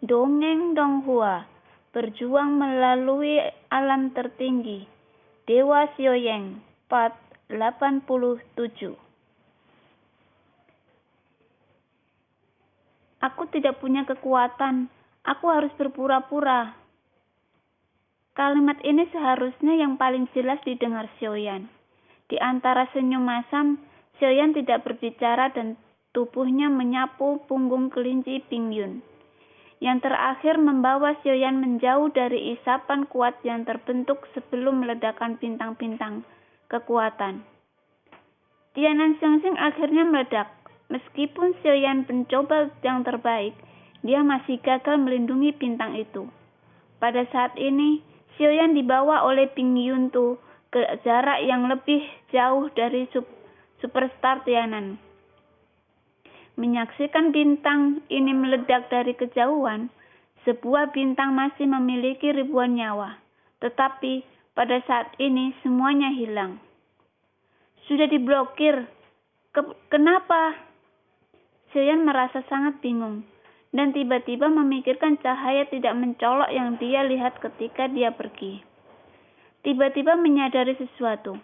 Dongeng Donghua, berjuang melalui alam tertinggi. Dewa Xiaoyang, part 87. Aku tidak punya kekuatan, aku harus berpura-pura. Kalimat ini seharusnya yang paling jelas didengar Xiaoyan. Di antara senyum masam, Xiaoyan tidak berbicara dan tubuhnya menyapu punggung kelinci Pingyun. Yang terakhir membawa Xiaoyan menjauh dari isapan kuat yang terbentuk sebelum meledakkan bintang-bintang kekuatan. Tianan Xiangxing akhirnya meledak. Meskipun Xiaoyan mencoba yang terbaik, dia masih gagal melindungi bintang itu. Pada saat ini, Xiaoyan dibawa oleh Pingyun Tu ke jarak yang lebih jauh dari superstar Tianan. Menyaksikan bintang ini meledak dari kejauhan, sebuah bintang masih memiliki ribuan nyawa. Tetapi pada saat ini semuanya hilang. Sudah diblokir. Kenapa? Xiaoyan merasa sangat bingung dan tiba-tiba memikirkan cahaya tidak mencolok yang dia lihat ketika dia pergi. Tiba-tiba menyadari sesuatu.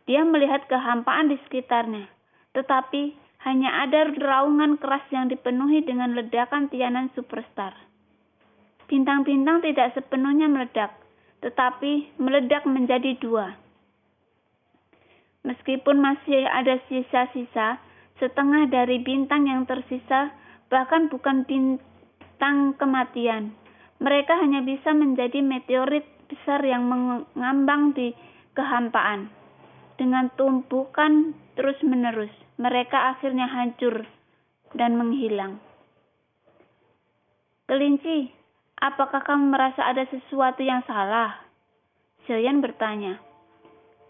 Dia melihat kehampaan di sekitarnya, tetapi hanya ada raungan keras yang dipenuhi dengan ledakan Tianan Superstar. Bintang-bintang tidak sepenuhnya meledak, tetapi meledak menjadi dua. Meskipun masih ada sisa-sisa, setengah dari bintang yang tersisa bahkan bukan bintang kematian. Mereka hanya bisa menjadi meteorit besar yang mengambang di kehampaan. Dengan tumpukan terus-menerus, mereka akhirnya hancur dan menghilang. Kelinci, apakah kamu merasa ada sesuatu yang salah? Xiaoyan bertanya.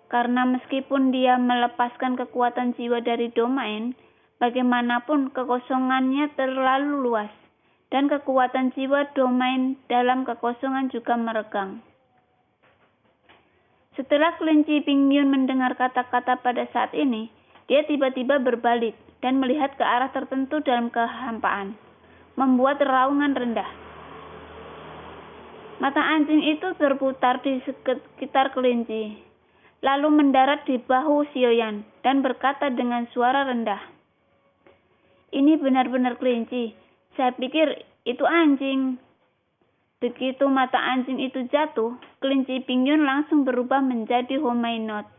Karena meskipun dia melepaskan kekuatan jiwa dari domain, bagaimanapun kekosongannya terlalu luas, dan kekuatan jiwa domain dalam kekosongan juga meregang. Setelah kelinci Pingyun mendengar kata-kata pada saat ini, dia tiba-tiba berbalik dan melihat ke arah tertentu dalam kehampaan, membuat raungan rendah. Mata anjing itu berputar di sekitar kelinci, lalu mendarat di bahu Xiaoyan dan berkata dengan suara rendah, "Ini benar-benar kelinci. Saya pikir itu anjing." Begitu mata anjing itu jatuh, kelinci Pingyun langsung berubah menjadi Homeinot.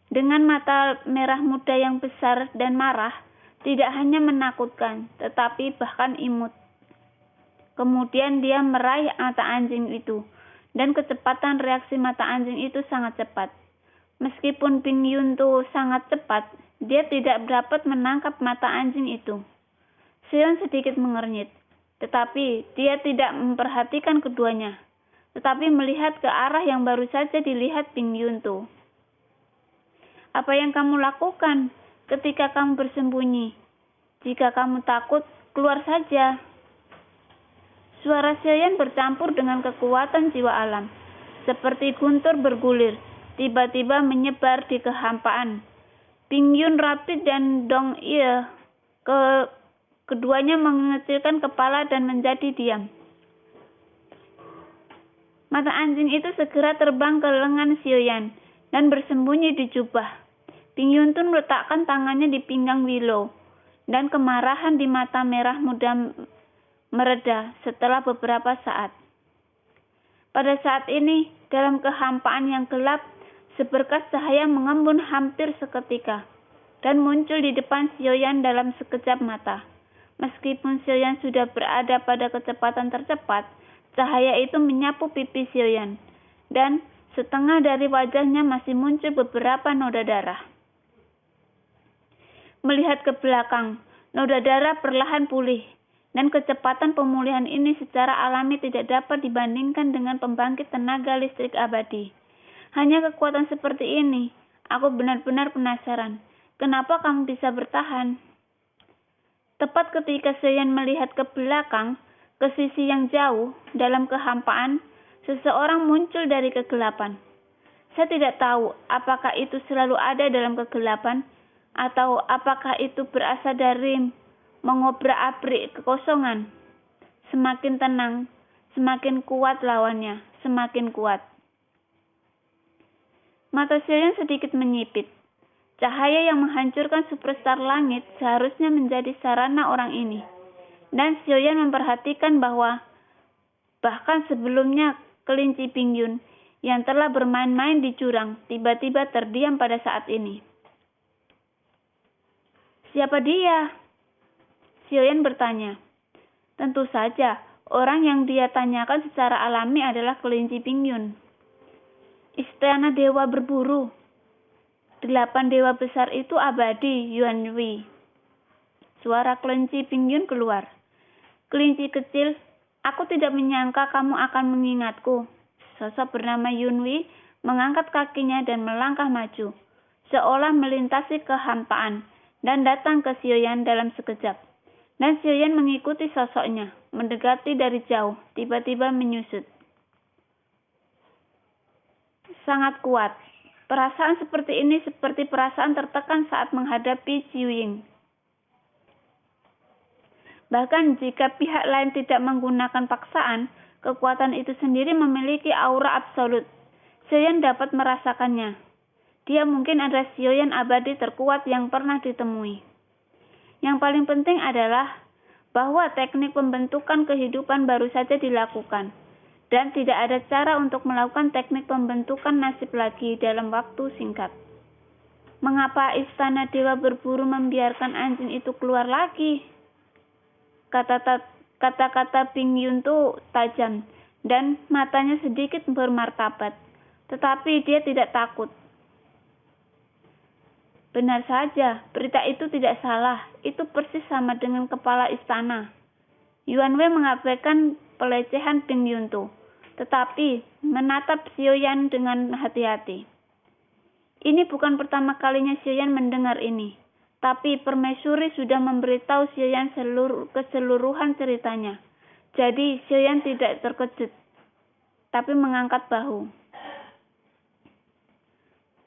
Dengan mata merah muda yang besar dan marah, tidak hanya menakutkan, tetapi bahkan imut. Kemudian dia meraih mata anjing itu, dan kecepatan reaksi mata anjing itu sangat cepat. Meskipun Pingyun Tu sangat cepat, dia tidak dapat menangkap mata anjing itu. Xiaoyan sedikit mengernyit, tetapi dia tidak memperhatikan keduanya, tetapi melihat ke arah yang baru saja dilihat Pingyun Tu. Apa yang kamu lakukan ketika kamu bersembunyi? Jika kamu takut, keluar saja. Suara Xiaoyan bercampur dengan kekuatan jiwa alam, seperti guntur bergulir, tiba-tiba menyebar di kehampaan. Pingyun Rapid dan Dong Ye keduanya mengecilkan kepala dan menjadi diam. Mata anjing itu segera terbang ke lengan Xiaoyan dan bersembunyi di jubah. Pingyun Tun meletakkan tangannya di pinggang Willow, dan kemarahan di mata merah muda mereda setelah beberapa saat. Pada saat ini, dalam kehampaan yang gelap, seberkas cahaya mengembun hampir seketika dan muncul di depan Xiaoyan dalam sekejap mata. Meskipun Xiaoyan sudah berada pada kecepatan tercepat, cahaya itu menyapu pipi Xiaoyan, dan setengah dari wajahnya masih muncul beberapa noda darah. Melihat ke belakang, noda darah perlahan pulih, dan kecepatan pemulihan ini secara alami tidak dapat dibandingkan dengan pembangkit tenaga listrik abadi. Hanya kekuatan seperti ini, aku benar-benar penasaran. Kenapa kamu bisa bertahan? Tepat ketika Xiaoyan melihat ke belakang, ke sisi yang jauh, dalam kehampaan, seseorang muncul dari kegelapan. Saya tidak tahu apakah itu selalu ada dalam kegelapan, atau apakah itu berasal dari mengobrak-abrik kekosongan. Semakin tenang, semakin kuat lawannya, semakin kuat. Mata Sioyan sedikit menyipit. Cahaya yang menghancurkan superstar langit seharusnya menjadi sarana orang ini. Dan Sioyan memperhatikan bahwa bahkan sebelumnya kelinci Pingyun yang telah bermain-main di jurang tiba-tiba terdiam pada saat ini. Siapa dia? Sioyan bertanya. Tentu saja, orang yang dia tanyakan secara alami adalah kelinci Pingyun. Istana Dewa Berburu. 8 dewa besar itu abadi, Yuan Wei. Suara kelinci Pingyun keluar. Kelinci kecil, aku tidak menyangka kamu akan mengingatku. Sosok bernama Yuan Wei mengangkat kakinya dan melangkah maju, seolah melintasi kehampaan, dan datang ke Sioyan dalam sekejap. Dan Sioyan mengikuti sosoknya, mendekati dari jauh, tiba-tiba menyusut. Sangat kuat. Perasaan seperti ini seperti perasaan tertekan saat menghadapi Xiuying. Bahkan jika pihak lain tidak menggunakan paksaan, kekuatan itu sendiri memiliki aura absolut. Sioyan dapat merasakannya. Dia mungkin adalah Sioyan abadi terkuat yang pernah ditemui. Yang paling penting adalah bahwa teknik pembentukan kehidupan baru saja dilakukan. Dan tidak ada cara untuk melakukan teknik pembentukan nasib lagi dalam waktu singkat. Mengapa Istana Dewa Berburu membiarkan anjing itu keluar lagi? Kata-kata Pingyun itu tajam dan matanya sedikit bermartabat. Tetapi dia tidak takut. Benar saja, berita itu tidak salah. Itu persis sama dengan kepala istana. Yuan Wei mengabaikan pelecehan Pingyun itu, tetapi menatap Sioyan dengan hati-hati. Ini bukan pertama kalinya Sioyan mendengar ini, tapi permaisuri sudah memberitahu Sioyan keseluruhan ceritanya. Jadi Sioyan tidak terkejut, tapi mengangkat bahu.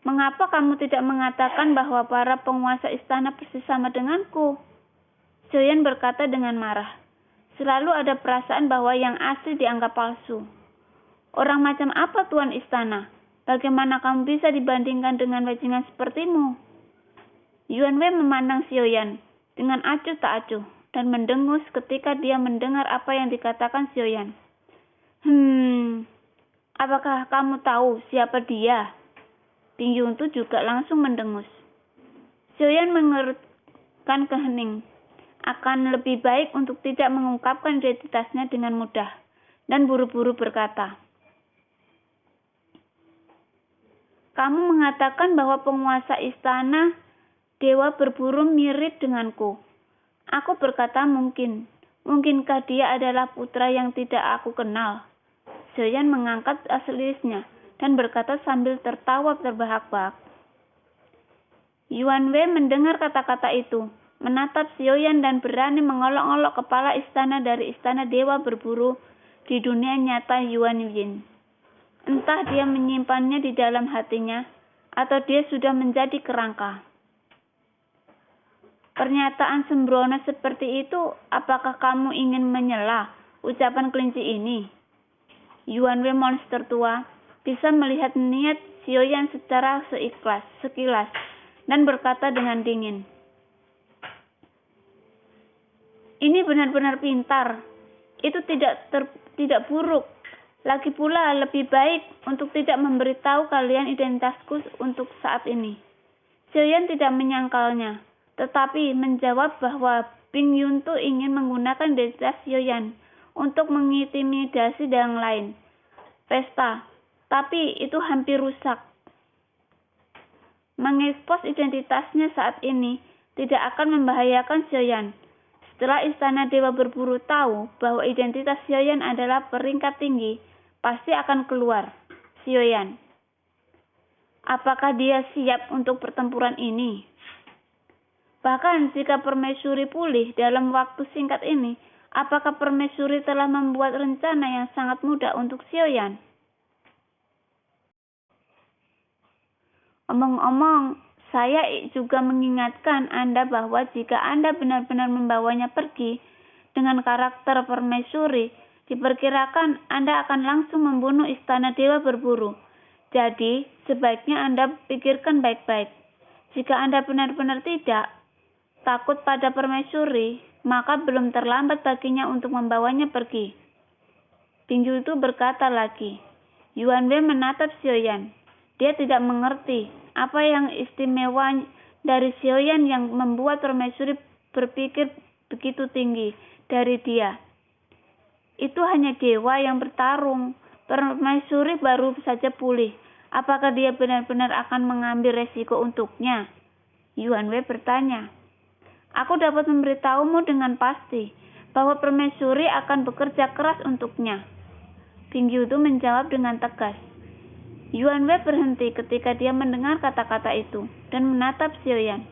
Mengapa kamu tidak mengatakan bahwa para penguasa istana persis sama denganku? Sioyan berkata dengan marah. Selalu ada perasaan bahwa yang asli dianggap palsu. Orang macam apa tuan istana? Bagaimana kamu bisa dibandingkan dengan bajingan sepertimu? Yuan Wei memandang Sioyan dengan acuh tak acuh dan mendengus ketika dia mendengar apa yang dikatakan Sioyan. Apakah kamu tahu siapa dia? Pingyun itu juga langsung mendengus. Sioyan mengerutkan kehening. Akan lebih baik untuk tidak mengungkapkan identitasnya dengan mudah dan buru-buru berkata. Kamu mengatakan bahwa penguasa istana Dewa Berburu mirip denganku. Aku berkata mungkin. Mungkinkah dia adalah putra yang tidak aku kenal? Sioyan mengangkat alisnya dan berkata sambil tertawa terbahak-bahak. Yuan Wei mendengar kata-kata itu, menatap Sioyan dan berani mengolok-olok kepala istana dari istana Dewa Berburu di dunia nyata Yuan Yin. Entah dia menyimpannya di dalam hatinya, atau dia sudah menjadi kerangka. Pernyataan sembrono seperti itu, apakah kamu ingin menyela ucapan kelinci ini? Yuan Wei monster tua bisa melihat niat Sioyan secara sekilas, dan berkata dengan dingin. Ini benar-benar pintar. Itu tidak buruk. Lagi pula lebih baik untuk tidak memberitahu kalian identitasku untuk saat ini. Sioyan tidak menyangkalnya, tetapi menjawab bahwa Pingyun Tu ingin menggunakan identitas Sioyan untuk mengintimidasi yang lain. Pesta, tapi itu hampir rusak. Mengekspos identitasnya saat ini tidak akan membahayakan Sioyan. Setelah Istana Dewa Berburu tahu bahwa identitas Sioyan adalah peringkat tinggi, pasti akan keluar. Sioyan, apakah dia siap untuk pertempuran ini? Bahkan jika permaisuri pulih dalam waktu singkat ini, apakah permaisuri telah membuat rencana yang sangat mudah untuk Sioyan? Omong-omong, saya juga mengingatkan Anda bahwa jika Anda benar-benar membawanya pergi dengan karakter permaisuri, diperkirakan Anda akan langsung membunuh istana dewa berburu. Jadi, sebaiknya Anda pikirkan baik-baik. Jika Anda benar-benar tidak takut pada permaisuri, maka belum terlambat baginya untuk membawanya pergi. Bingyu itu berkata lagi. Yuan Wei menatap Xiaoyan. Dia tidak mengerti apa yang istimewa dari Xiaoyan yang membuat permaisuri berpikir begitu tinggi dari dia. Itu hanya dewa yang bertarung. Permaisuri baru saja pulih. Apakah dia benar-benar akan mengambil resiko untuknya? Yuan Wei bertanya. Aku dapat memberitahumu dengan pasti bahwa permaisuri akan bekerja keras untuknya. Bingyu itu menjawab dengan tegas. Yuan Wei berhenti ketika dia mendengar kata-kata itu dan menatap Xiaoyan.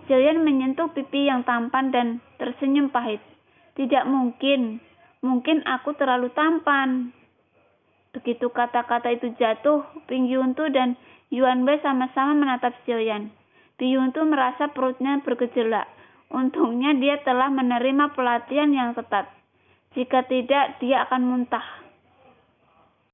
Xiaoyan menyentuh pipi yang tampan dan tersenyum pahit. Tidak mungkin. Mungkin aku terlalu tampan. Begitu kata-kata itu jatuh, Bingyu dan Yuan Wei sama-sama menatap Xiaoyan. Bingyu merasa perutnya bergejolak. Untungnya dia telah menerima pelatihan yang ketat. Jika tidak, dia akan muntah.